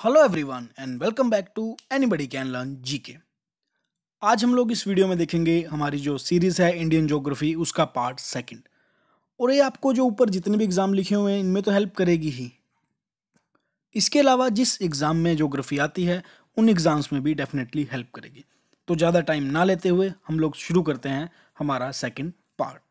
Hello everyone and welcome back to anybody can learn GK. आज हम लोग इस वीडियो में देखेंगे हमारी जो सीरीज है इंडियन ज्योग्राफी उसका पार्ट सेकंड। और ये आपको जो ऊपर जितने भी एग्जाम लिखे हुए हैं इनमें तो हेल्प करेगी ही। इसके अलावा जिस एग्जाम में ज्योग्राफी आती है उन एग्जाम्स में भी डेफिनेटली हेल्प करेगी। तो ज़्यादा टाइम ना लेते हुए हम लोग शुरू करते हैं हमारा सेकंड पार्ट।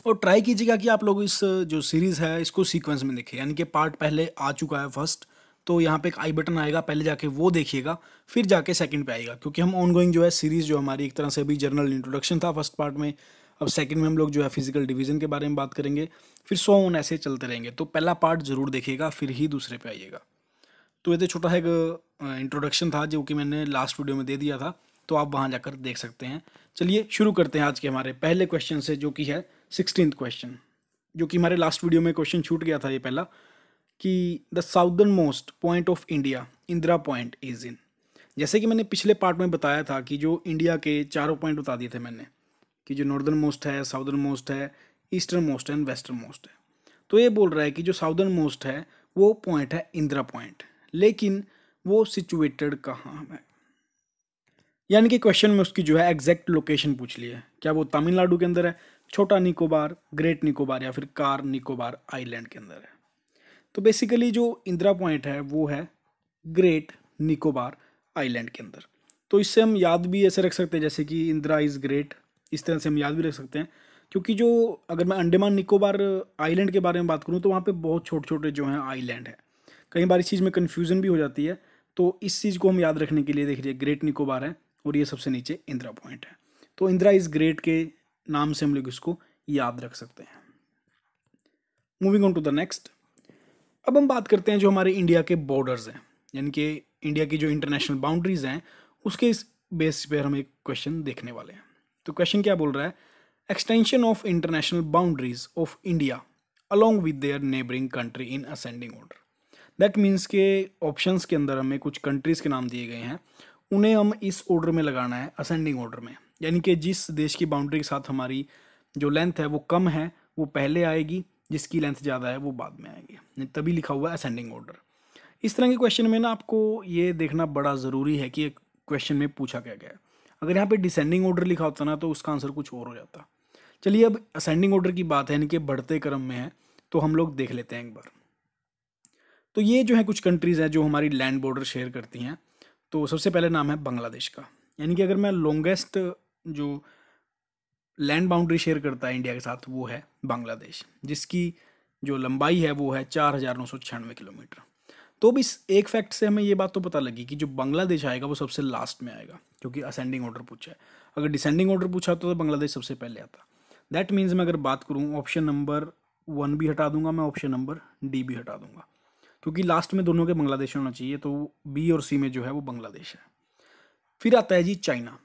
और ट्राई कीजिएगा कि आप लोग इस जो सीरीज़ है इसको सीक्वेंस में देखें, यानी कि पार्ट पहले आ चुका है फर्स्ट, तो यहाँ पे एक आई बटन आएगा, पहले जाके वो देखिएगा फिर जाके सेकंड पे आएगा, क्योंकि हम ऑनगोइंग जो है सीरीज़ जो हमारी एक तरह से अभी जनरल इंट्रोडक्शन था फर्स्ट पार्ट में, अब सेकंड में हम लोग जो है फिजिकल डिवीजन के बारे में बात करेंगे, फिर सो ऑन ऐसे चलते रहेंगे। तो पहला पार्ट ज़रूर देखिएगा फिर ही दूसरे पे आइएगा। तो ये तो छोटा सा एक इंट्रोडक्शन था जो कि मैंने लास्ट वीडियो में दे दिया था, तो आप वहाँ जाकर देख सकते हैं। चलिए शुरू करते हैं आज के हमारे पहले क्वेश्चन से, जो कि है 16th क्वेश्चन, जो कि हमारे लास्ट वीडियो में क्वेश्चन छूट गया था ये पहला, कि the southern most point of India Indira point is in. जैसे कि मैंने पिछले पार्ट में बताया था कि जो इंडिया के चारों पॉइंट बता दिए थे मैंने, कि जो नॉर्दर्न मोस्ट है, साउदर्न मोस्ट है, ईस्टर्न मोस्ट है एंड वेस्टर्न मोस्ट है। तो ये बोल रहा है कि जो साउदर्न मोस्ट है वो पॉइंट है इंदिरा पॉइंट, लेकिन वो सिचुएटेड कहाँ है। यानी कि क्वेश्चन में उसकी जो है एग्जैक्ट लोकेशन पूछ ली है, क्या वो तमिलनाडु के अंदर है, छोटा निकोबार, ग्रेट निकोबार या फिर कार निकोबार आइलैंड के अंदर है। तो बेसिकली जो इंदिरा पॉइंट है वो है ग्रेट निकोबार आइलैंड के अंदर। तो इससे हम याद भी ऐसे रख सकते हैं जैसे कि इंदिरा इज़ ग्रेट, इस तरह से हम याद भी रख सकते हैं। क्योंकि जो अगर मैं अंडमान निकोबार आइलैंड के बारे में बात करूँ तो वहाँ पे बहुत छोटे छोटे जो हैं आइलैंड है, कई बार इस चीज़ में कन्फ्यूज़न भी हो जाती है। तो इस चीज़ को हम याद रखने के लिए देख लीजिए ग्रेट निकोबार है और ये सबसे नीचे इंदिरा पॉइंट है। तो इंदिरा इज़ ग्रेट के नाम से हम लोग इसको याद रख सकते हैं। Moving on to the next, अब हम बात करते हैं जो हमारे इंडिया के बॉर्डर्स हैं, यानी कि इंडिया की जो इंटरनेशनल बाउंड्रीज हैं उसके इस बेस पे हम एक क्वेश्चन देखने वाले हैं। तो क्वेश्चन क्या बोल रहा है, extension of international boundaries of India along with their neighbouring country in ascending order. That means के ऑप्शंस के अंदर हमें कुछ कंट्रीज़ के नाम दिए गए हैं, उन्हें हम इस ऑर्डर में लगाना है, असेंडिंग ऑर्डर में। यानी कि जिस देश की बाउंड्री के साथ हमारी जो लेंथ है वो कम है वो पहले आएगी, जिसकी लेंथ ज़्यादा है वो बाद में आएगी, तभी लिखा हुआ है असेंडिंग ऑर्डर। इस तरह के क्वेश्चन में ना आपको ये देखना बड़ा ज़रूरी है कि एक क्वेश्चन में पूछा क्या गया है। अगर यहाँ पे डिसेंडिंग ऑर्डर लिखा होता ना तो उसका आंसर कुछ और हो जाता। चलिए अब असेंडिंग ऑर्डर की बात है, यानी कि बढ़ते क्रम में है, तो हम लोग देख लेते हैं एक बार। तो ये जो है कुछ कंट्रीज़ हैं जो हमारी लैंड बॉर्डर शेयर करती हैं। तो सबसे पहले नाम है बांग्लादेश का, यानी कि अगर मैं लॉन्गेस्ट जो लैंड बाउंड्री शेयर करता है इंडिया के साथ वो है बांग्लादेश, जिसकी जो लंबाई है वो है 4,996 किलोमीटर। तो अब इस एक फैक्ट से हमें ये बात तो पता लगी कि जो बांग्लादेश आएगा वो सबसे लास्ट में आएगा, क्योंकि असेंडिंग ऑर्डर पूछा है। अगर डिसेंडिंग ऑर्डर पूछा तो बांग्लादेश सबसे पहले आता। दैट मीन्स मैं अगर बात करूँ ऑप्शन नंबर 1 भी हटा दूंगा, मैं ऑप्शन नंबर डी भी हटा दूंगा, क्योंकि लास्ट में दोनों के बांग्लादेश होना चाहिए। तो बी और सी में जो है वो बांग्लादेश है। फिर आता है जी चाइना।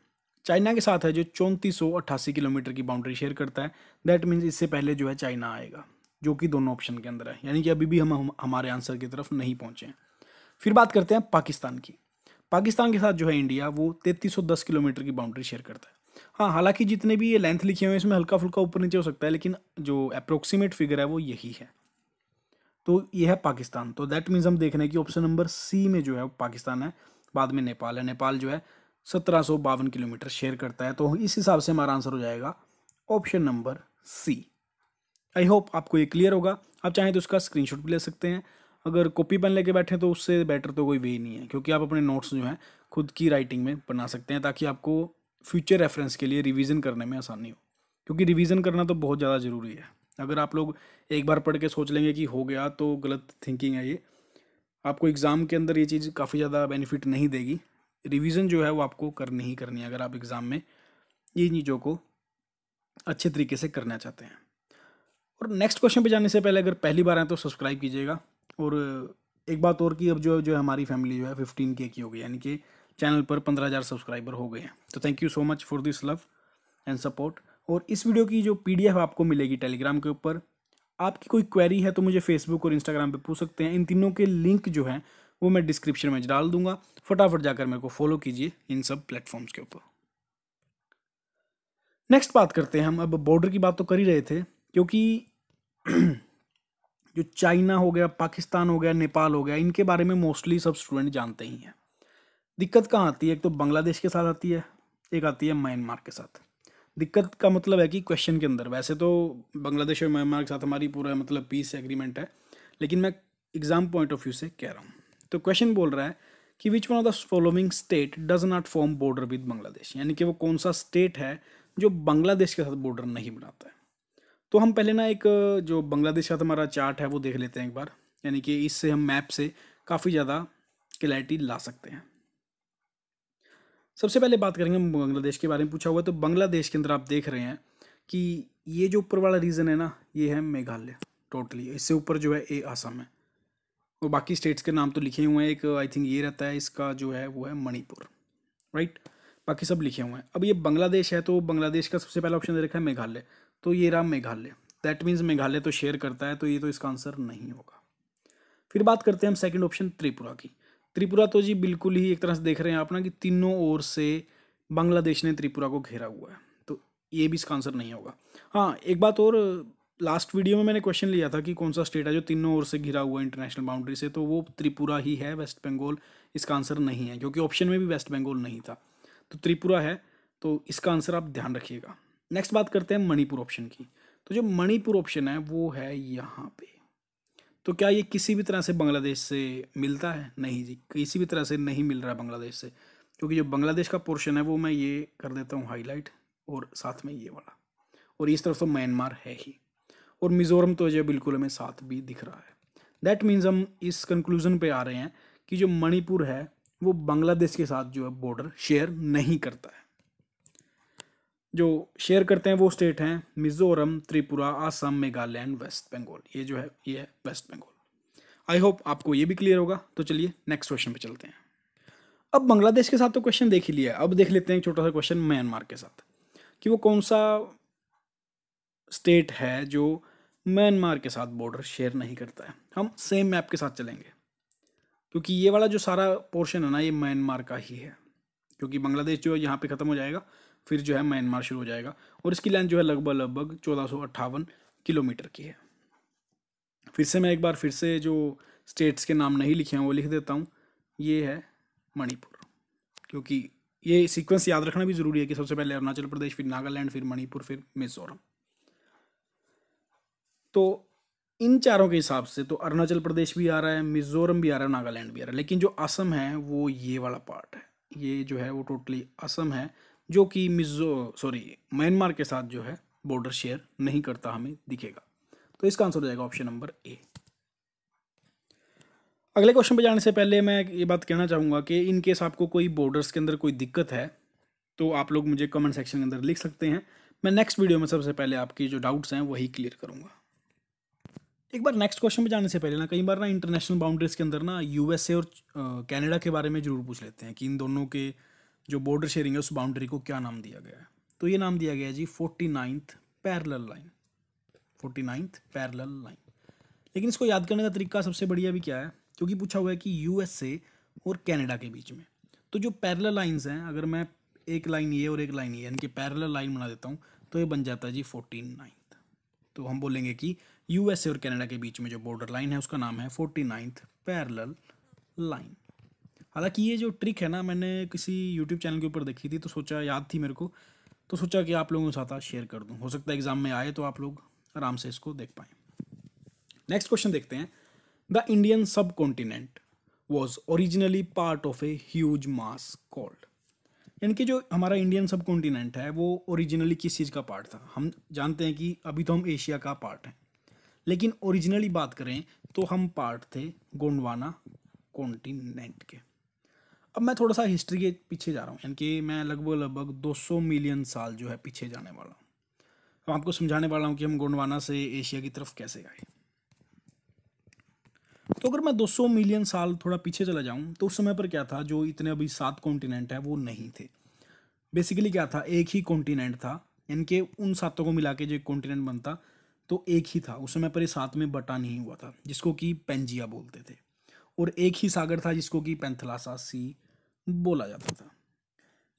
चाइना के साथ है जो 3488 किलोमीटर की बाउंड्री शेयर करता है। दैट मीन्स इससे पहले जो है चाइना आएगा, जो कि दोनों ऑप्शन के अंदर है, यानी कि अभी भी हम हमारे आंसर की तरफ नहीं पहुंचे हैं। फिर बात करते हैं पाकिस्तान की। पाकिस्तान के साथ जो है इंडिया वो 3310 किलोमीटर की बाउंड्री शेयर करता है। हाँ, हालांकि जितने भी ये लेंथ लिखे हुए हैं इसमें हल्का फुल्का ऊपर नीचे हो सकता है, लेकिन जो अप्रोक्सीमेट फिगर है वो यही है। तो ये है पाकिस्तान। तो दैट मीन्स हम देख रहे हैं कि ऑप्शन नंबर सी में जो है वो पाकिस्तान है, बाद में नेपाल है। नेपाल जो है 1752 किलोमीटर शेयर करता है। तो इस हिसाब से हमारा आंसर हो जाएगा option number C. I hope आपको ये क्लियर होगा। आप चाहें तो उसका स्क्रीनशॉट भी ले सकते हैं। अगर कॉपी पेन लेके बैठे तो उससे बेटर तो कोई वे ही नहीं है, क्योंकि आप अपने नोट्स जो हैं खुद की राइटिंग में बना सकते हैं, ताकि आपको फ्यूचर रेफरेंस के लिए रिवीजन करने में आसानी हो। क्योंकि रिवीजन करना तो बहुत ज़्यादा ज़रूरी है। अगर आप लोग एक बार पढ़ के सोच लेंगे कि हो गया, तो गलत थिंकिंग है ये। आपको एग्ज़ाम के अंदर ये चीज़ काफ़ी ज़्यादा बेनिफिट नहीं देगी। रिवीजन जो है वो आपको करनी ही करनी है, अगर आप एग्ज़ाम में ये चीज़ों को अच्छे तरीके से करना चाहते हैं। और नेक्स्ट क्वेश्चन पे जाने से पहले अगर पहली बार आए तो सब्सक्राइब कीजिएगा। और एक बात और कि अब जो जो हमारी फैमिली जो है 15K की हो गई, यानी कि चैनल पर 15,000 सब्सक्राइबर हो गए हैं। तो thank you so much for this love and support. और इस वीडियो की जो PDF आपको मिलेगी टेलीग्राम के ऊपर। आपकी कोई क्वेरी है तो मुझे फेसबुक और इंस्टाग्राम पे पूछ सकते हैं। इन तीनों के लिंक जो हैं वो मैं डिस्क्रिप्शन में डाल दूंगा। फटाफट जाकर मेरे को फॉलो कीजिए इन सब प्लेटफॉर्म्स के ऊपर। नेक्स्ट बात करते हैं हम। अब बॉर्डर की बात तो कर ही रहे थे, क्योंकि जो चाइना हो गया, पाकिस्तान हो गया, नेपाल हो गया, इनके बारे में मोस्टली सब स्टूडेंट जानते ही हैं। दिक्कत कहाँ आती है? एक तो बांग्लादेश के साथ आती है, एक आती है म्यांमार के साथ। दिक्कत का मतलब है कि क्वेश्चन के अंदर वैसे तो बांग्लादेश और म्यांमार के साथ हमारी पूरा मतलब पीस एग्रीमेंट है, लेकिन मैं एग्जाम पॉइंट ऑफ व्यू से कह रहा हूँ। तो क्वेश्चन बोल रहा है कि विच one of the following state does not form border with Bangladesh, यानी कि वो कौन सा स्टेट है जो बांग्लादेश के साथ बॉर्डर नहीं बनाता है। तो हम पहले ना एक जो बांग्लादेश का हमारा चार्ट है वो देख लेते हैं एक बार, यानी कि इससे हम मैप से काफ़ी ज़्यादा क्लैरिटी ला सकते हैं। सबसे पहले बात करेंगे बांग्लादेश के बारे में पूछा हुआ है, तो बांग्लादेश के अंदर आप देख रहे हैं कि ये जो ऊपर वाला रीजन है ना, ये है मेघालय टोटली, इससे ऊपर जो है ये असम है, और बाकी स्टेट्स के नाम तो लिखे हुए हैं। एक आई थिंक ये रहता है, इसका जो है वो है मणिपुर, राइट। बाकी सब लिखे हुए हैं। अब ये बांग्लादेश है, तो बांग्लादेश का सबसे पहला ऑप्शन दे रखा है मेघालय, तो ये रहा मेघालय। दैट मीन्स मेघालय तो शेयर करता है, तो ये तो इसका आंसर नहीं होगा। फिर बात करते हैं हम सेकंड ऑप्शन त्रिपुरा की। त्रिपुरा तो जी बिल्कुल ही एक तरह से देख रहे हैं आप ना कि तीनों ओर से बांग्लादेश ने त्रिपुरा को घेरा हुआ है, तो ये भी इसका आंसर नहीं होगा। हाँ, एक बात और, लास्ट वीडियो में मैंने क्वेश्चन लिया था कि कौन सा स्टेट है जो तीनों ओर से घिरा हुआ है इंटरनेशनल बाउंड्री से, तो वो त्रिपुरा ही है। वेस्ट बंगाल इसका आंसर नहीं है, क्योंकि ऑप्शन में भी वेस्ट बंगाल नहीं था, तो त्रिपुरा है, तो इसका आंसर आप ध्यान रखिएगा। नेक्स्ट बात करते हैं मणिपुर ऑप्शन की। तो जो मणिपुर ऑप्शन है वो है यहाँ पे। तो क्या ये किसी भी तरह से बांग्लादेश से मिलता है? नहीं जी, किसी भी तरह से नहीं मिल रहा है बांग्लादेश से, क्योंकि जो बांग्लादेश का पोर्शन है वो मैं ये कर देता हूँ हाईलाइट, और साथ में ये वाला, और इस तरफ तो म्यांमार है ही, और मिजोरम तो जो बिल्कुल हमें साथ भी दिख रहा है। दैट मीन्स हम इस कंक्लूजन पे आ रहे हैं कि जो मणिपुर है वो बांग्लादेश के साथ जो है बॉर्डर शेयर नहीं करता है। जो शेयर करते हैं वो स्टेट हैं मिजोरम, त्रिपुरा, असम, मेघालय एंड वेस्ट बंगाल। ये जो है ये है वेस्ट बंगाल। आई होप आपको ये भी क्लियर होगा। तो चलिए नेक्स्ट क्वेश्चन पे चलते हैं। अब बांग्लादेश के साथ तो क्वेश्चन देख ही लिया है, अब देख लेते हैं एक छोटा सा क्वेश्चन म्यांमार के साथ, कि वो कौन सा स्टेट है जो म्यांमार के साथ बॉर्डर शेयर नहीं करता है। हम सेम मैप के साथ चलेंगे, क्योंकि ये वाला जो सारा पोर्शन है ना, ये म्यांमार का ही है, क्योंकि बांग्लादेश जो है यहाँ पे ख़त्म हो जाएगा, फिर जो है म्यांमार शुरू हो जाएगा, और इसकी लेंथ जो है लगभग 1458 किलोमीटर की है। फिर से मैं एक बार फिर से जो स्टेट्स के नाम नहीं लिखे हैं वो लिख देता हूँ। ये है मणिपुर, क्योंकि ये सीक्वेंस याद रखना भी ज़रूरी है कि सबसे पहले अरुणाचल प्रदेश, फिर नागालैंड, फिर मणिपुर, फिर मिजोरम। तो इन चारों के हिसाब से तो अरुणाचल प्रदेश भी आ रहा है, मिजोरम भी आ रहा है, नागालैंड भी आ रहा है, लेकिन जो असम है वो ये वाला पार्ट है, ये जो है वो टोटली असम है, जो कि म्यांमार के साथ जो है बॉर्डर शेयर नहीं करता हमें दिखेगा। तो इसका आंसर हो जाएगा ऑप्शन नंबर ए। अगले क्वेश्चन पे जाने से पहले मैं ये बात कहना चाहूँगा कि इन केस आपको कोई बॉर्डर्स के अंदर कोई दिक्कत है तो आप लोग मुझे कमेंट सेक्शन के अंदर लिख सकते हैं। मैं नेक्स्ट वीडियो में सबसे पहले आपकी जो डाउट्स हैं वही क्लियर करूँगा। एक बार नेक्स्ट क्वेश्चन पे जाने से पहले ना, कई बार ना इंटरनेशनल बाउंड्रीज के अंदर ना यूएसए और कनाडा के बारे में जरूर पूछ लेते हैं कि इन दोनों के जो बॉर्डर शेयरिंग है उस बाउंड्री को क्या नाम दिया गया है। तो ये नाम दिया गया है जी 49th parallel line, 49th parallel line. लेकिन इसको याद करने का तरीका सबसे बढ़िया भी क्या है, क्योंकि पूछा हुआ है कि यूएसए और कनाडा के बीच में तो जो पैरेलल लाइंस हैं, अगर मैं एक लाइन ये और एक लाइन ये यानी कि पैरेलल लाइन बना देता हूँ तो ये बन जाता है जी 49th। तो हम बोलेंगे कि यूएसए और कनाडा के बीच में जो बॉर्डर लाइन है उसका नाम है 49th पैरेलल लाइन। हालांकि ये जो ट्रिक है ना, मैंने किसी यूट्यूब चैनल के ऊपर देखी थी, तो सोचा याद थी मेरे को, तो सोचा कि आप लोगों के साथ शेयर कर दूं, हो सकता है एग्जाम में आए तो आप लोग आराम से इसको देख पाएँ। नेक्स्ट क्वेश्चन देखते हैं। द इंडियन सब continent was originally part of a huge mass called, यानी कि जो हमारा इंडियन सब कॉन्टिनेंट है वो ओरिजिनली किस चीज़ का पार्ट था। हम जानते हैं कि अभी तो हम एशिया का पार्ट हैं, लेकिन ओरिजिनली बात करें तो हम पार्ट थे गोंडवाना कॉन्टिनेंट के। अब मैं थोड़ा सा हिस्ट्री के पीछे जा रहा हूँ, यानी कि मैं लगभग 200 मिलियन साल जो है पीछे जाने वाला हूँ। तो आपको समझाने वाला हूँ कि हम गोंडवाना से एशिया की तरफ कैसे आए। तो अगर मैं 200 मिलियन साल थोड़ा पीछे चला जाऊँ तो उस समय पर क्या था, जो इतने अभी 7 कॉन्टिनेंट है वो नहीं थे। बेसिकली क्या था, एक ही कॉन्टिनेंट था, यानी कि उन सातों को मिला के जो एक कॉन्टिनेंट बनता तो एक ही था। उस समय पर ये साथ में बटा नहीं हुआ था, जिसको कि पेंजिया बोलते थे, और एक ही सागर था जिसको कि पैंथलासा सी बोला जाता था।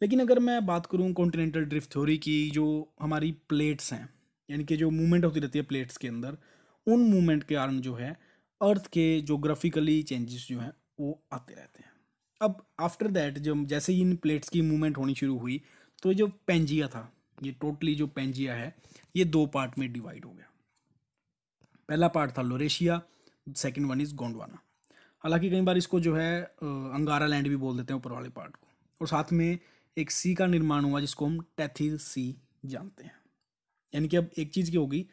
लेकिन अगर मैं बात करूं कॉन्टिनेंटल ड्रिफ्ट थ्योरी की, जो हमारी प्लेट्स हैं, यानी कि जो मूवमेंट होती रहती है प्लेट्स के अंदर, उन मूवमेंट के कारण जो है अर्थ के जोग्राफिकली चेंजेस जो हैं वो आते रहते हैं। अब आफ्टर दैट जब जैसे ही इन प्लेट्स की मूवमेंट होनी शुरू हुई तो जो पेंजिया था, ये टोटली जो पेंजिया है ये दो पार्ट में डिवाइड हो गया। पहला पार्ट था Laurasia, second one is Gondwana. हालांकि कई बार इसको जो है अंगारा लैंड भी बोल देते हैं ऊपर वाले पार्ट को। और साथ में एक सी का निर्माण हुआ जिसको हम टेथिस सी जानते हैं। यानी कि अब एक चीज़ की होगी,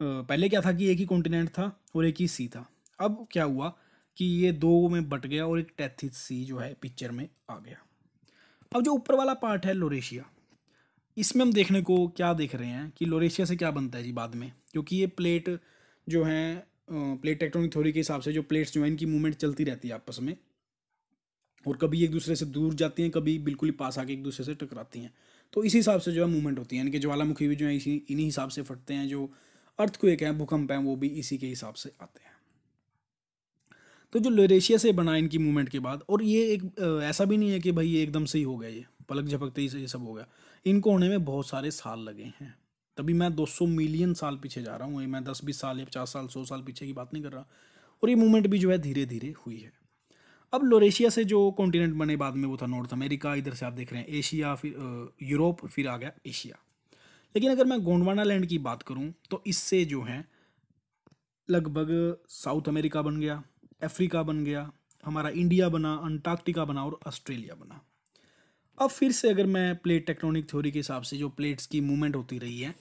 पहले क्या था कि एक ही कॉन्टिनेंट था और एक ही सी था। अब क्या हुआ कि ये दो में बट गया और एक टेथिस सी जो है पिक्चर में आ गया। अब जो ऊपर वाला पार्ट है लोरेशिया, इसमें हम देखने को क्या देख रहे हैं कि लोरेशिया से क्या बनता है जी बाद में, क्योंकि ये प्लेट जो है प्लेट टेक्टोनिक थ्योरी के हिसाब से जो प्लेट्स जो है इनकी मूवमेंट चलती रहती है आपस में, और कभी एक दूसरे से दूर जाती हैं, कभी बिल्कुल ही पास आके एक दूसरे से टकराती हैं। तो इसी हिसाब से जो है मूवमेंट होती है, यानी कि ज्वालामुखी भी जो है इसी इन्हीं हिसाब से फटते हैं, जो अर्थक्वेक है, भूकंप है, वो भी इसी के हिसाब से आते हैं। तो जो लोरेशिया से बना इनकी मूवमेंट के बाद, और ये एक ऐसा भी नहीं है कि भाई ये एकदम से ही हो गया, ये पलक झपकते ही से ये सब हो गया, इनको होने में बहुत सारे साल लगे हैं। तभी मैं 200 मिलियन साल पीछे जा रहा हूँ, मैं 10-20 साल या 50 साल 100 साल पीछे की बात नहीं कर रहा। और ये मूवमेंट भी जो है धीरे धीरे हुई है। अब लोरेशिया से जो कॉन्टिनेंट बने बाद में वो था नॉर्थ अमेरिका, इधर से आप देख रहे हैं एशिया, फिर यूरोप, फिर आ गया एशिया। लेकिन अगर मैं गोंडवाना लैंड की बात करूं तो इससे जो है लगभग साउथ अमेरिका बन गया, अफ्रीका बन गया, हमारा इंडिया बना, अंटार्कटिका बना और ऑस्ट्रेलिया बना। अब फिर से अगर मैं प्लेट टेक्टोनिक थ्योरी के हिसाब से जो प्लेट्स की मूवमेंट होती रही है,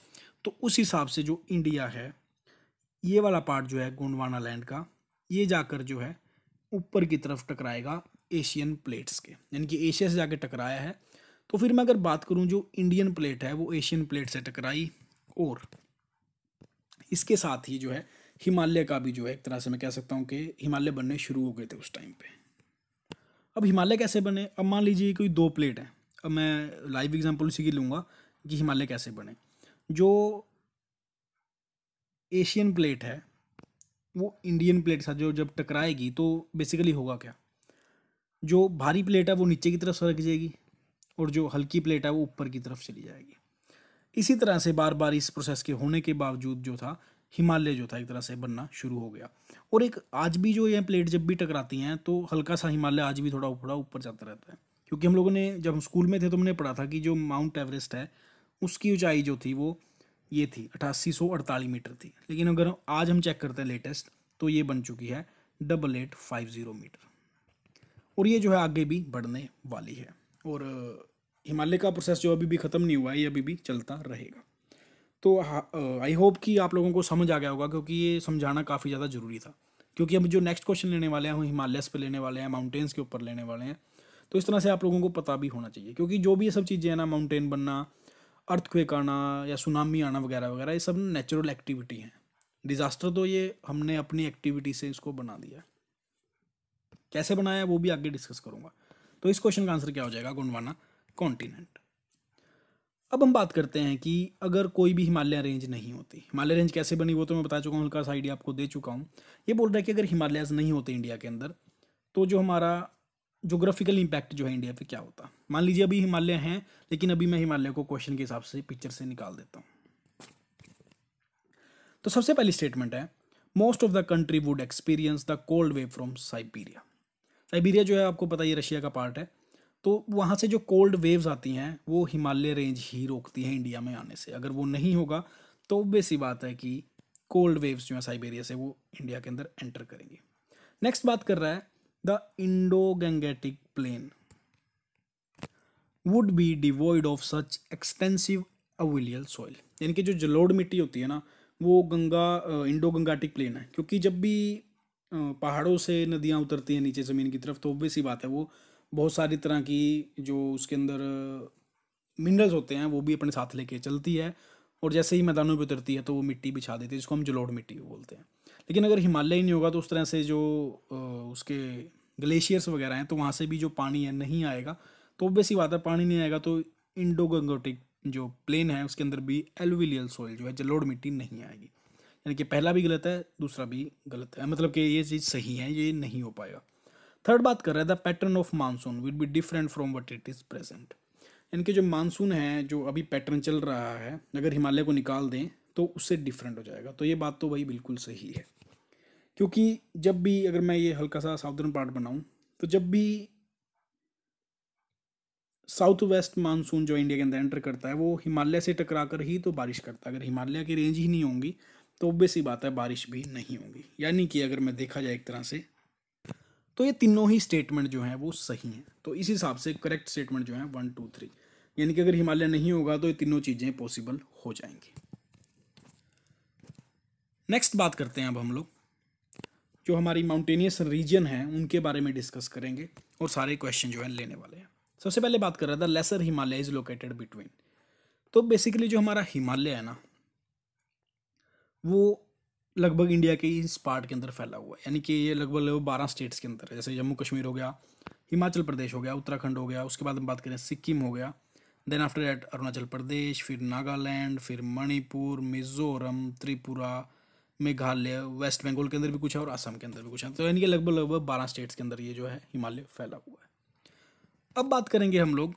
तो उस हिसाब से जो इंडिया है, ये वाला पार्ट जो है गोंडवाना लैंड का, ये जाकर जो है ऊपर की तरफ टकराएगा एशियन प्लेट्स के, यानी कि एशिया से जाके टकराया है। तो फिर मैं अगर बात करूं जो इंडियन प्लेट है वो एशियन प्लेट से टकराई, और इसके साथ ही जो है हिमालय का भी जो है एक तरह से मैं कह सकता हूँ कि हिमालय बनने शुरू हो गए थे उस टाइम पे। अब हिमालय कैसे बने? अब मान लीजिए कोई दो प्लेट है, अब मैं लाइव एग्जांपल उसी की लूँगा कि हिमालय कैसे बने। जो एशियन प्लेट है वो इंडियन प्लेट साथ जो जब टकराएगी तो बेसिकली होगा क्या, जो भारी प्लेट है वो नीचे की तरफ सरक जाएगी और जो हल्की प्लेट है वो ऊपर की तरफ चली जाएगी। इसी तरह से बार बार इस प्रोसेस के होने के बावजूद जो था हिमालय जो था एक तरह से बनना शुरू हो गया। और एक आज भी जो ये प्लेट जब भी टकराती हैं तो हल्का सा हिमालय आज भी थोड़ा थोड़ा ऊपर जाता रहता है, क्योंकि हम लोगों ने जब हम स्कूल में थे तो हमने पढ़ा था कि जो माउंट एवरेस्ट है उसकी ऊंचाई जो थी वो ये थी 8848 मीटर थी। लेकिन अगर आज हम चेक करते हैं लेटेस्ट तो ये बन चुकी है 8850 मीटर, और ये जो है आगे भी बढ़ने वाली है। और हिमालय का प्रोसेस जो अभी भी ख़त्म नहीं हुआ है, ये अभी भी चलता रहेगा। तो आई होप कि आप लोगों को समझ आ गया होगा, क्योंकि ये समझाना काफ़ी ज़्यादा ज़रूरी था। क्योंकि अब जो नेक्स्ट क्वेश्चन लेने वाले हैं हम हिमालयस पे लेने वाले हैं, माउंटेन्स के ऊपर लेने वाले हैं। तो इस तरह से आप लोगों को पता भी होना चाहिए, क्योंकि जो भी ये सब चीज़ें हैं ना, माउंटेन बनना, अर्थक्वेक आना या सुनामी आना वगैरह वगैरह, ये सब नेचुरल एक्टिविटी हैं। डिज़ास्टर तो ये हमने अपनी एक्टिविटी से इसको बना दिया। कैसे बनाया वो भी आगे डिस्कस करूँगा। तो इस क्वेश्चन का आंसर क्या हो जाएगा? गोंडवाना कॉन्टिनेंट। अब हम बात करते हैं कि अगर कोई भी हिमालय रेंज नहीं होती, हिमालय रेंज कैसे बनी वो तो मैं बता चुका हूँ, हल्का सा आइडिया आपको दे चुका हूँ। ये बोल रहा है कि अगर हिमालयस नहीं होते इंडिया के अंदर तो जो हमारा जोग्राफिकल इम्पैक्ट जो है इंडिया पे क्या होता। मान लीजिए अभी हिमालय हैं, लेकिन अभी मैं हिमालय को क्वेश्चन के हिसाब से पिक्चर से निकाल देता हूँ। तो सबसे पहली स्टेटमेंट है, most of the country would experience the cold wave from Siberia. Siberia जो है आपको पता है ये रशिया का पार्ट है। तो वहाँ से जो कोल्ड वेव्स आती हैं वो हिमालय रेंज ही रोकती हैं इंडिया में आने से। अगर वो नहीं होगा तो ऑब्वियस सी बात है कि कोल्ड वेव्स जो है साइबेरिया से वो इंडिया के अंदर एंटर करेंगे। नेक्स्ट बात कर रहा है, the Indo Gangetic plain would be devoid of such extensive alluvial soil. यानी कि जो जलोढ़ मिट्टी होती है ना, वो इंडो गंगाटिक प्लेन है, क्योंकि जब भी पहाड़ों से नदियाँ उतरती हैं नीचे ज़मीन की तरफ तो ऑब्वियस सी बात है वो बहुत सारी तरह की जो उसके अंदर मिनरल्स होते हैं वो भी अपने साथ लेके चलती है, और जैसे ही मैदानों पे उतरती है तो वो मिट्टी बिछा देती है, जिसको हम जलोढ़ मिट्टी बोलते हैं। लेकिन अगर हिमालय ही नहीं होगा तो उस तरह से जो उसके ग्लेशियर्स वगैरह हैं तो वहाँ से भी जो पानी है नहीं आएगा। तो ऑब्वियस ही बात है पानी नहीं आएगा तो इंडो गंगोटिक जो प्लेन है उसके अंदर भी एलुवियल सॉइल जो है जलोढ़ मिट्टी नहीं आएगी। यानी कि पहला भी गलत है, दूसरा भी गलत है, मतलब कि ये चीज़ सही है, ये नहीं हो पाएगा। थर्ड बात कर रहा है, the pattern of monsoon will be different from what it is present. यानी कि जो मानसून है, जो अभी पैटर्न चल रहा है, अगर हिमालय को निकाल दें तो उससे डिफरेंट हो जाएगा। तो ये बात तो भाई बिल्कुल सही है, क्योंकि जब भी अगर मैं ये हल्का सा साउदर्न पार्ट बनाऊं, तो जब भी साउथ वेस्ट मानसून जो इंडिया के अंदर एंटर करता है वो हिमालय से टकरा कर ही तो बारिश करता है। अगर हिमालय की रेंज ही नहीं होंगी तो ऑब्वियस सी बात है बारिश भी नहीं होगी। यानी कि अगर मैं देखा जाए एक तरह से, तो ये तीनों ही स्टेटमेंट जो हैं वो सही हैं। तो इस हिसाब से करेक्ट स्टेटमेंट जो है 1 2 3, यानी कि अगर हिमालय नहीं होगा तो ये तीनों चीज़ें पॉसिबल हो जाएंगी। नेक्स्ट बात करते हैं अब हम लोग जो हमारी माउंटेनियस रीजन है उनके बारे में डिस्कस करेंगे और सारे क्वेश्चन जो है लेने वाले हैं। सबसे पहले बात कर रहा था lesser Himalaya is located between. तो बेसिकली जो हमारा हिमालय है ना, वो लगभग इंडिया के इस पार्ट के अंदर फैला हुआ है। यानी कि ये लगभग 12 स्टेट्स के अंदर है। जैसे जम्मू कश्मीर हो गया, हिमाचल प्रदेश हो गया, उत्तराखंड हो गया, उसके बाद हम बात करें सिक्किम हो गया, then after that Arunachal Pradesh, फिर नागालैंड, फिर मणिपुर, मिजोरम, त्रिपुरा, मेघालय, वेस्ट बंगाल के अंदर भी कुछ है और असम के अंदर भी कुछ है। तो यानी कि लगभग 12 स्टेट्स के अंदर ये जो है हिमालय फैला हुआ है। अब बात करेंगे हम लोग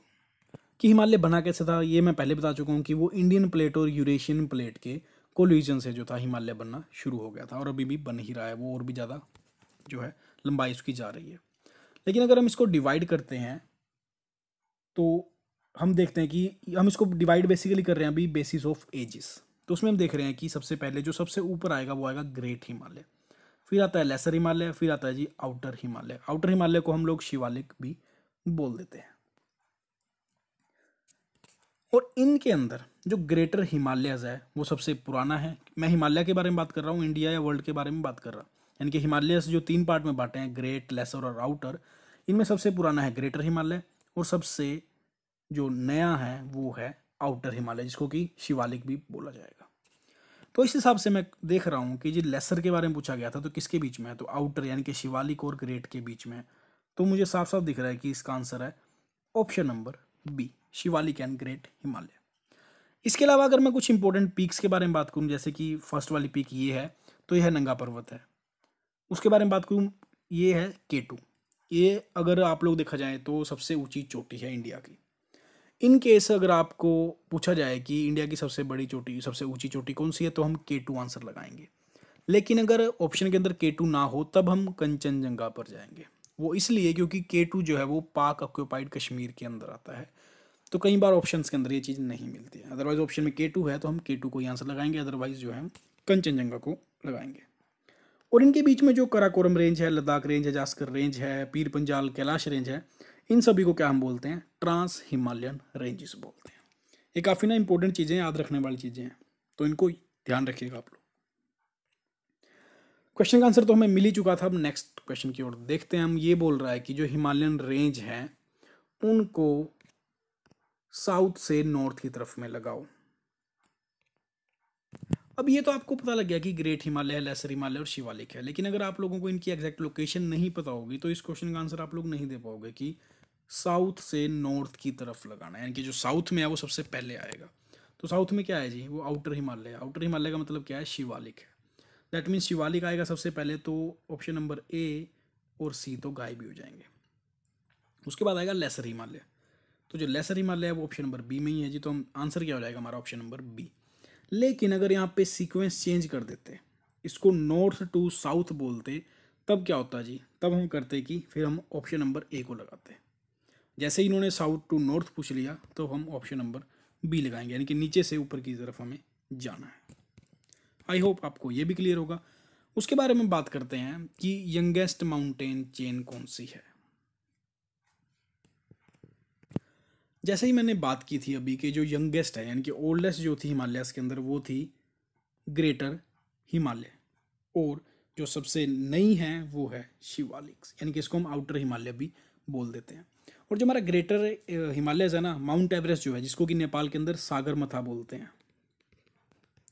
कि हिमालय बना कैसे था। ये मैं पहले बता चुका हूँ कि वो इंडियन प्लेट और यूरेशियन प्लेट के कोलिजन से जो था हिमालय बनना शुरू हो गया था और अभी भी बन ही रहा है, वो और भी ज़्यादा जो है लंबाई उसकी जा रही है। लेकिन अगर हम इसको डिवाइड करते हैं तो हम देखते हैं कि हम इसको डिवाइड बेसिकली कर रहे हैं अभी बेसिस ऑफ एजिस। तो उसमें हम देख रहे हैं कि सबसे पहले जो सबसे ऊपर आएगा वो आएगा ग्रेट हिमालय, फिर आता है लेसर हिमालय, फिर आता है जी आउटर हिमालय। आउटर हिमालय को हम लोग शिवालिक भी बोल देते हैं। और इनके अंदर जो ग्रेटर हिमालयज है वो सबसे पुराना है। मैं हिमालय के बारे में बात कर रहा हूँ, इंडिया या वर्ल्ड के बारे में बात कर रहा हूँ। यानी कि हिमालयस जो 3 पार्ट में बांटे हैं, ग्रेट, लेसर और आउटर, इनमें सबसे पुराना है ग्रेटर हिमालय और सबसे जो नया है वो है आउटर हिमालय, जिसको कि शिवालिक भी बोला जाएगा। तो इस हिसाब से मैं देख रहा हूँ कि जी लेसर के बारे में पूछा गया था तो किसके बीच में है, तो आउटर यानी कि शिवालिक और ग्रेट के बीच में है। तो मुझे साफ साफ दिख रहा है कि इसका आंसर है option number B, Shivalik and great Himalaya. इसके अलावा अगर मैं कुछ इंपॉर्टेंट पीक्स के बारे में बात करूं, जैसे कि फर्स्ट वाली पीक ये है तो यह है नंगा पर्वत है। उसके बारे में बात करूं, ये है K2। ये अगर आप लोग देखा जाए तो सबसे ऊंची चोटी है इंडिया की। इन केस अगर आपको पूछा जाए कि इंडिया की सबसे बड़ी चोटी, सबसे ऊंची चोटी कौन सी है, तो हम K2 आंसर लगाएंगे। लेकिन अगर ऑप्शन के अंदर K2 ना हो तब हम कंचनजंगा पर जाएंगे। वो इसलिए क्योंकि K2 जो है वो पाक ऑक्यूपाइड कश्मीर के अंदर आता है, तो कई बार ऑप्शंस के अंदर ये चीज़ नहीं मिलती है। अदरवाइज ऑप्शन में K2 है तो हम K2 को ही आंसर लगाएंगे, अदरवाइज जो है हम कंचनजंगा को लगाएंगे। और इनके बीच में जो कराकोरम रेंज है, लद्दाख रेंज है, जास्कर रेंज है, पीर पंजाल कैलाश रेंज है, इन सभी को क्या हम बोलते हैं, ट्रांस हिमालयन रेंजेस बोलते हैं। ये काफ़ी ना इंपॉर्टेंट चीज़ें, याद रखने वाली चीज़ें हैं, तो इनको ध्यान रखिएगा आप लोग। क्वेश्चन का आंसर तो हमें मिल ही चुका था। अब नेक्स्ट क्वेश्चन की ओर देखते हैं हम। ये बोल रहा है कि जो हिमालयन रेंज है उनको साउथ से नॉर्थ की तरफ में लगाओ। अब ये तो आपको पता लग गया कि ग्रेट हिमालय है, लेसर हिमालय और शिवालिक है। लेकिन अगर आप लोगों को इनकी एग्जैक्ट लोकेशन नहीं पता होगी तो इस क्वेश्चन का आंसर आप लोग नहीं दे पाओगे कि साउथ से नॉर्थ की तरफ लगाना है। यानी कि जो साउथ में है वो सबसे पहले आएगा। तो साउथ में क्या है जी, वो आउटर हिमालय है। आउटर हिमालय का मतलब क्या है, शिवालिक है। दैट मीन्स शिवालिक आएगा सबसे पहले, तो ऑप्शन नंबर ए और सी तो गायब भी हो जाएंगे। उसके बाद आएगा लेसर हिमालय। तो जो लेसर हिमालय है वो ऑप्शन नंबर बी में ही है जी। तो हम आंसर क्या हो जाएगा हमारा, ऑप्शन नंबर बी। लेकिन अगर यहाँ पे सीक्वेंस चेंज कर देते, इसको नॉर्थ टू साउथ बोलते, तब क्या होता जी, तब हम करते कि फिर हम ऑप्शन नंबर ए को लगाते। जैसे ही इन्होंने साउथ टू नॉर्थ पूछ लिया तो हम ऑप्शन नंबर बी लगाएंगे, यानी कि नीचे से ऊपर की तरफ हमें जाना है। आई होप आपको ये भी क्लियर होगा। उसके बारे में बात करते हैं कि यंगेस्ट माउंटेन चेन कौन सी है। जैसे ही मैंने बात की थी अभी कि जो यंगेस्ट है यानी कि ओल्डेस्ट जो थी हिमालयस के अंदर वो थी ग्रेटर हिमालय, और जो सबसे नई है वो है शिवालिक, यानी कि इसको हम आउटर हिमालय भी बोल देते हैं। और जो हमारा ग्रेटर हिमालयस है ना, माउंट एवरेस्ट जो है, जिसको कि नेपाल के अंदर सागरमाथा बोलते हैं,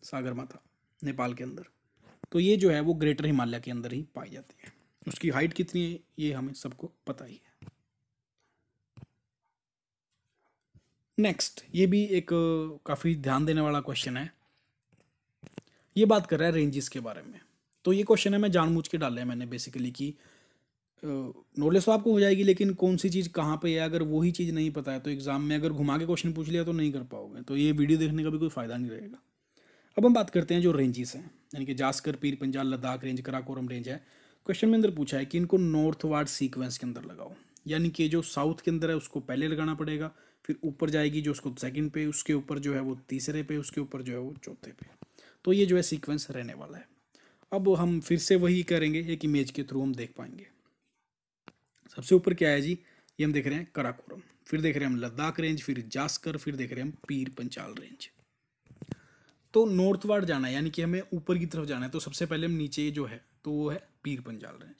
सागरमाथा नेपाल के अंदर, तो ये जो है वो ग्रेटर हिमालय के अंदर ही पाई जाती है। उसकी हाइट कितनी है ये हमें सबको पता ही है। नेक्स्ट, ये भी एक काफ़ी ध्यान देने वाला क्वेश्चन है। ये बात कर रहा है रेंजेस के बारे में। तो ये क्वेश्चन है मैं जानबूझ के डाला है मैंने बेसिकली कि नॉलेज तो आपको हो जाएगी, लेकिन कौन सी चीज़ कहाँ पे है अगर वही चीज़ नहीं पता है तो एग्जाम में अगर घुमा के क्वेश्चन पूछ लिया तो नहीं कर पाओगे, तो ये वीडियो देखने का भी कोई फ़ायदा नहीं रहेगा। अब हम बात करते हैं जो रेंजेस हैं, यानी कि जास्कर, पीर पंजाल, लद्दाख रेंज, कराकोरम रेंज है। क्वेश्चन में अंदर पूछा है कि इनको नॉर्थ वार्ड सीक्वेंस के अंदर लगाओ, यानी कि जो साउथ के अंदर है उसको पहले लगाना पड़ेगा, फिर ऊपर जाएगी जो उसको सेकंड पे, उसके ऊपर जो है वो तीसरे पे, उसके ऊपर जो है वो चौथे पे। तो ये जो है सीक्वेंस रहने वाला है। अब हम फिर से वही करेंगे, एक इमेज के थ्रू हम देख पाएंगे। सबसे ऊपर क्या है जी, ये हम देख रहे हैं कराकोरम, फिर देख रहे हैं हम लद्दाख रेंज, फिर जास्कर, फिर देख रहे हैं हम पीर पंचाल रेंज। तो नॉर्थ वार्ड जाना है, यानी कि हमें ऊपर की तरफ जाना है, तो सबसे पहले हम नीचे जो है तो वो है Pir Panjal range.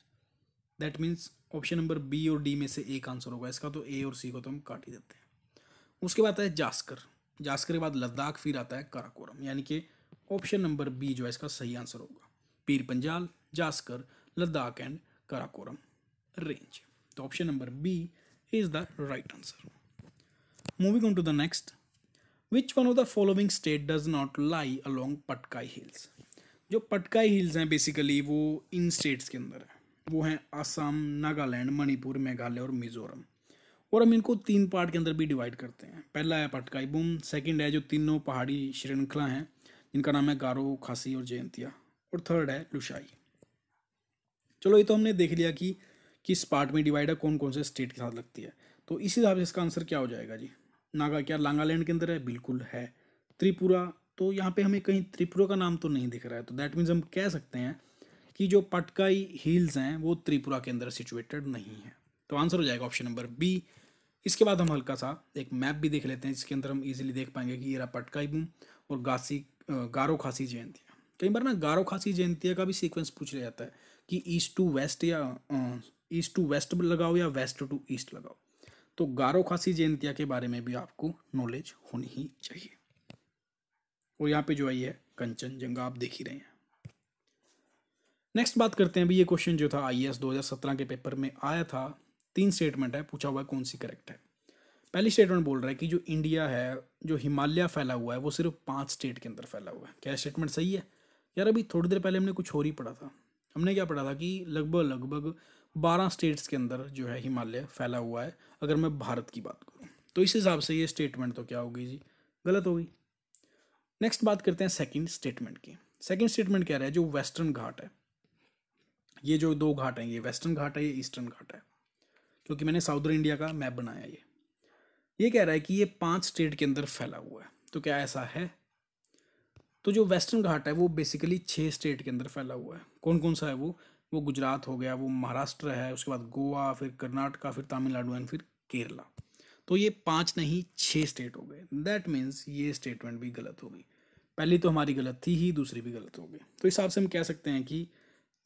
That means option number B और डी में से एक आंसर होगा इसका, तो ए और सी को तो हम काट ही देते हैं। उसके बाद आता है जास्कर, जास्कर के बाद लद्दाख, फिर आता है कराकोरम, यानी कि ऑप्शन नंबर बी जो है इसका सही आंसर होगा। Pir Panjal, Zaskar, Ladakh and Karakoram range. तो option number B is the right answer. Moving on to the next, which one of the following state does not lie along Patkai hills. जो पटकाई हिल्स हैं बेसिकली वो इन states के अंदर है, वो हैं आसाम, नागालैंड, मणिपुर, मेघालय और मिजोरम। और हम इनको तीन पार्ट के अंदर भी डिवाइड करते हैं। पहला है पटकाई बूम, सेकंड है जो तीनों पहाड़ी श्रृंखला हैं जिनका नाम है गारो, खासी और जयंतिया, और थर्ड है लुशाई। चलो ये तो हमने देख लिया कि किस पार्ट में डिवाइड है, कौन कौन से स्टेट के साथ लगती है। तो इस हिसाब से इसका आंसर क्या हो जाएगा जी, नागा क्या नागालैंड के अंदर है, बिल्कुल है। त्रिपुरा, तो यहाँ पे हमें कहीं त्रिपुरा का नाम तो नहीं दिख रहा है, तो दैट मीन्स हम कह सकते हैं कि जो पटकाई हिल्स हैं वो त्रिपुरा के अंदर सिचुएटेड नहीं है। तो आंसर हो जाएगा ऑप्शन नंबर बी। इसके बाद हम हल्का सा एक मैप भी देख लेते हैं, जिसके अंदर हम इजीली देख पाएंगे कि ये रहा पटकाई बूम और गारो खासी जयंतिया। कई बार ना गारो खासी जयंतिया का भी सीक्वेंस पूछ लिया जाता है कि ईस्ट टू वेस्ट या ईस्ट टू वेस्ट लगाओ या वेस्ट टू ईस्ट लगाओ। तो गारो खासी जयंतिया के बारे में भी आपको नॉलेज होनी ही चाहिए। और यहाँ पे जो है ये कंचनजंगा आप देख ही रहे हैं। नेक्स्ट बात करते हैं अभी, ये क्वेश्चन जो था IAS 2017 के पेपर में आया था, 3 स्टेटमेंट है, पूछा हुआ है कौन सी करेक्ट है। पहली स्टेटमेंट बोल रहा है कि जो इंडिया है, जो हिमालय फैला हुआ है वो सिर्फ 5 स्टेट के अंदर फैला हुआ है। क्या स्टेटमेंट सही है? यार अभी थोड़ी देर पहले हमने कुछ और ही पढ़ा था। हमने क्या पढ़ा था कि लगभग 12 स्टेट्स के अंदर जो है हिमालय फैला हुआ है, अगर मैं भारत की बात करूँ। तो इस हिसाब से ये स्टेटमेंट तो क्या होगी जी, गलत होगी। नेक्स्ट बात करते हैं सेकंड स्टेटमेंट की। सेकंड स्टेटमेंट कह रहा है जो वेस्टर्न घाट है, ये जो 2 घाट हैं, ये वेस्टर्न घाट है, ये ईस्टर्न घाट है, क्योंकि मैंने साउदर्न इंडिया का मैप बनाया। ये कह रहा है कि ये 5 स्टेट के अंदर फैला हुआ है। तो क्या ऐसा है? तो जो वेस्टर्न घाट है वो बेसिकली 6 स्टेट के अंदर फैला हुआ है। कौन कौन सा है वो गुजरात हो गया, वो महाराष्ट्र है, उसके बाद गोवा, फिर कर्नाटका, फिर तमिलनाडु एंड फिर केरला। तो ये 5 नहीं 6 स्टेट हो गए। दैट मीन्स ये स्टेटमेंट भी गलत हो गई। पहली तो हमारी गलत थी ही, दूसरी भी गलत हो गई। तो इस हिसाब से हम कह सकते हैं कि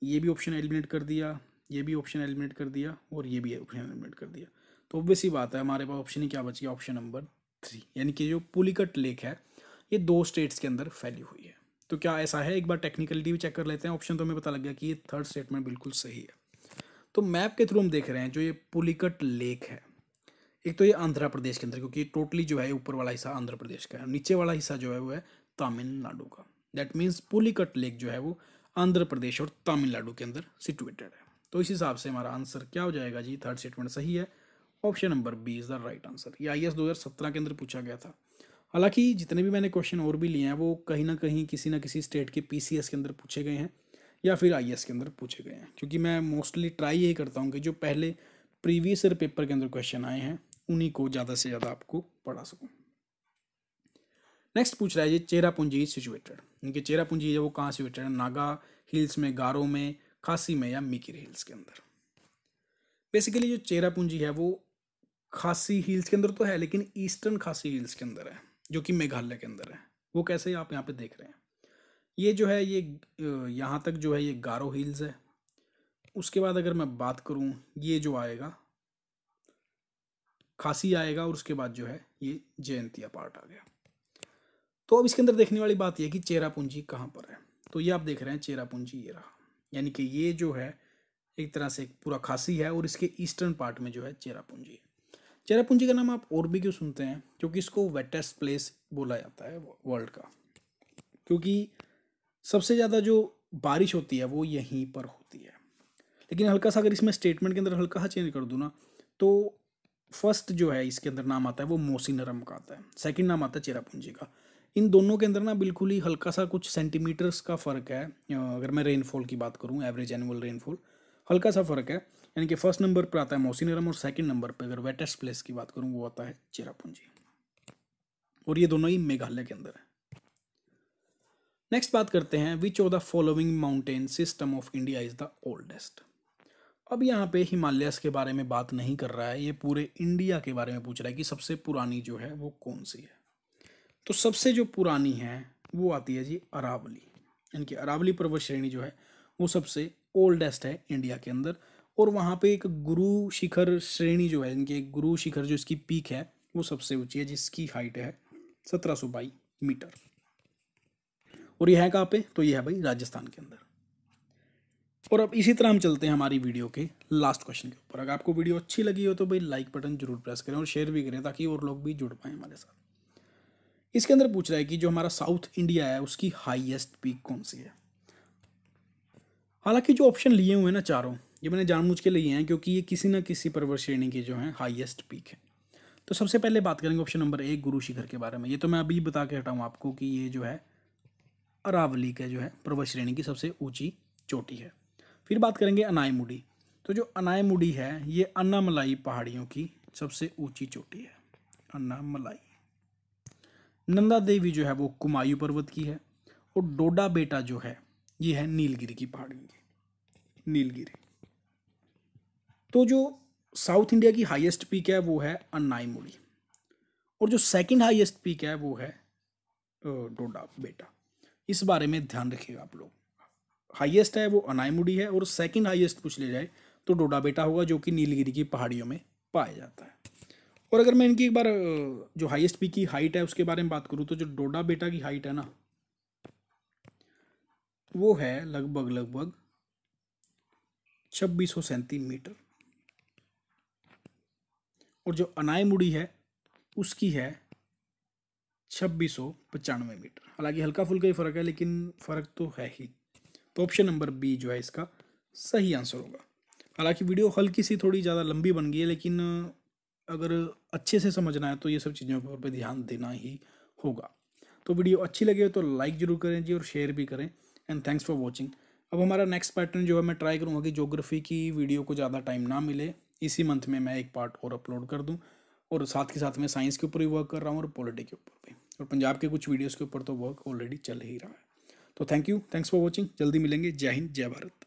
ये भी ऑप्शन एलिमिनेट कर दिया, ये भी ऑप्शन एलिमिनेट कर दिया और ये भी ऑप्शन एलिमिनेट कर दिया। तो ऑब्वियस ही बात है, हमारे पास ऑप्शन ही क्या बच गया, ऑप्शन नंबर 3, यानी कि जो पुलिकट लेक है ये 2 स्टेट्स के अंदर फैली हुई है। तो क्या ऐसा है? एक बार टेक्निकलिटी भी चेक कर लेते हैं। ऑप्शन तो हमें पता लग गया कि ये थर्ड स्टेटमेंट बिल्कुल सही है। तो मैप के थ्रू हम देख रहे हैं जो ये पुलिकट लेक है, एक तो ये आंध्र प्रदेश के अंदर, क्योंकि टोटली जो है ऊपर वाला हिस्सा आंध्र प्रदेश का है, नीचे वाला हिस्सा जो है वो है तमिलनाडु का। दैट मीन्स पुलिकट लेक जो है वो आंध्र प्रदेश और तमिलनाडु के अंदर सिचुएटेड है। तो इस हिसाब से हमारा आंसर क्या हो जाएगा जी, थर्ड स्टेटमेंट सही है, option number B is the right answer. ये IAS 2017 के अंदर पूछा गया था। हालांकि जितने भी मैंने क्वेश्चन और भी लिए हैं वो कहीं ना किसी स्टेट के PCS के अंदर पूछे गए हैं या फिर IAS के अंदर पूछे गए हैं, क्योंकि मैं मोस्टली ट्राई यही करता हूँ कि जो पहले प्रीवियस ईयर पेपर के अंदर क्वेश्चन आए हैं उन्हीं को ज़्यादा से ज़्यादा आपको पढ़ा सकूँ। नेक्स्ट पूछ रहा है ये चेरापूंजी सिचुएटेड, इनके चेरापूंजी है वो कहाँ सिचुएटेड है, नागा हिल्स में, गारो में, खासी में या मिकिर हिल्स के अंदर। बेसिकली जो चेरापूंजी है वो खासी हिल्स के अंदर तो है, लेकिन ईस्टर्न खासी हिल्स के अंदर है, जो कि मेघालय के अंदर है। वो कैसे आप यहाँ पे देख रहे हैं, ये जो है ये यहाँ तक जो है ये गारो हिल्स है। उसके बाद अगर मैं बात करूँ ये जो आएगा खासी आएगा, और उसके बाद जो है ये जयंतिया पार्ट आ गया। तो अब इसके अंदर देखने वाली बात यह कि चेरापूंजी कहाँ पर है। तो ये आप देख रहे हैं चेरापूंजी ये रहा, यानी कि ये जो है एक तरह से पूरा खासी है और इसके ईस्टर्न पार्ट में जो है चेरापूंजी है। चेरापूंजी का नाम आप और भी क्यों सुनते हैं, क्योंकि इसको वेटेस्ट प्लेस बोला जाता है वर्ल्ड का, क्योंकि सबसे ज़्यादा जो बारिश होती है वो यहीं पर होती है। लेकिन हल्का सा अगर इसमें स्टेटमेंट के अंदर हल्का सा चेंज कर दूँ ना, तो फर्स्ट जो है इसके अंदर नाम आता है वो मौसी नरम का आता है, सेकंड नाम आता है चेरापूंजी का। इन दोनों के अंदर ना बिल्कुल ही हल्का सा कुछ सेंटीमीटर्स का फ़र्क है। अगर मैं रेनफॉल की बात करूँ, एवरेज एनुअल रेनफॉल, हल्का सा फ़र्क है। यानी कि फर्स्ट नंबर पर आता है मौसिनराम और सेकंड नंबर पर अगर वेटेस्ट प्लेस की बात करूँ वो आता है चेरापूंजी, और ये दोनों ही मेघालय के अंदर है। नेक्स्ट बात करते हैं, which of the following mountain system of India is the oldest. अब यहाँ पे हिमालयस के बारे में बात नहीं कर रहा है, ये पूरे इंडिया के बारे में पूछ रहा है कि सबसे पुरानी जो है वो कौन सी है। तो सबसे जो पुरानी है वो आती है जी अरावली। यानी कि अरावली पर्वत श्रेणी जो है वो सबसे ओल्डेस्ट है इंडिया के अंदर। और वहाँ पे एक गुरु शिखर श्रेणी जो है, इनके गुरु शिखर जो इसकी पीक है वो सबसे ऊंची है, जिसकी हाइट है 1722 मीटर। और यह है कहाँ पे, तो यह है भाई राजस्थान के अंदर। और अब इसी तरह हम चलते हैं हमारी वीडियो के लास्ट क्वेश्चन के ऊपर। अगर आपको वीडियो अच्छी लगी हो तो भाई लाइक बटन जरूर प्रेस करें और शेयर भी करें ताकि और लोग भी जुड़ पाएं हमारे साथ। इसके अंदर पूछ रहा है कि जो हमारा साउथ इंडिया है उसकी हाईएस्ट पीक कौन सी है। हालांकि जो ऑप्शन लिए हुए हैं ना चारों, ये मैंने जानबूझ के लिए हैं क्योंकि ये किसी न किसी पर्वत श्रेणी की जो है हाईएस्ट पीक है। तो सबसे पहले बात करेंगे ऑप्शन नंबर 1 गुरु शिखर के बारे में। ये तो मैं अभी बता के हटाऊँ आपको कि ये जो है अरावली का जो है पर्वत श्रेणी की सबसे ऊंची चोटी है। फिर बात करेंगे अनायमुडी। तो जो अनायमुडी है ये अन्नामलाई पहाड़ियों की सबसे ऊंची चोटी है, अन्नामलाई। नंदा देवी जो है वो कुमायूं पर्वत की है। और डोडा बेटा जो है ये है नीलगिरी की पहाड़ी की, नीलगिरी। तो जो साउथ इंडिया की हाईएस्ट पीक है वो है अन्नायमुडी, और जो सेकंड हाईएस्ट पीक है वो है डोडा बेटा। इस बारे में ध्यान रखिएगा आप लोग। हाईएस्ट है वो अनायमुडी है और सेकंड हाईएस्ट पूछ ले जाए तो डोडा बेटा होगा जो कि नीलगिरी की पहाड़ियों में पाया जाता है। और अगर मैं इनकी एक बार जो हाईएस्ट पीक की हाइट है उसके बारे में बात करूँ तो जो डोडा बेटा की हाइट है ना वो है लगभग 2600 सेंटीमीटर, और जो अनायमुडी है उसकी है 2695 मीटर। हालांकि हल्का फुल्का ही फर्क है लेकिन फर्क तो है ही। तो ऑप्शन नंबर बी जो है इसका सही आंसर होगा। हालांकि वीडियो हल्की सी थोड़ी ज़्यादा लंबी बन गई है, लेकिन अगर अच्छे से समझना है तो ये सब चीज़ों पर ध्यान देना ही होगा। तो वीडियो अच्छी लगे तो लाइक जरूर करें जी और शेयर भी करें। And thanks for watching. अब हमारा नेक्स्ट पैटर्न जो है मैं ट्राई करूँगा कि ज्योग्राफी की वीडियो को ज़्यादा टाइम ना मिले, इसी मंथ में मैं एक पार्ट और अपलोड कर दूँ। और साथ के साथ मैं साइंस के ऊपर भी वर्क कर रहा हूँ और पॉलिटी के ऊपर भी, और पंजाब के कुछ वीडियोज़ के ऊपर तो वर्क ऑलरेडी चल ही रहा है। तो thank you, thanks for watching. जल्दी मिलेंगे। जय हिंद, जय भारत।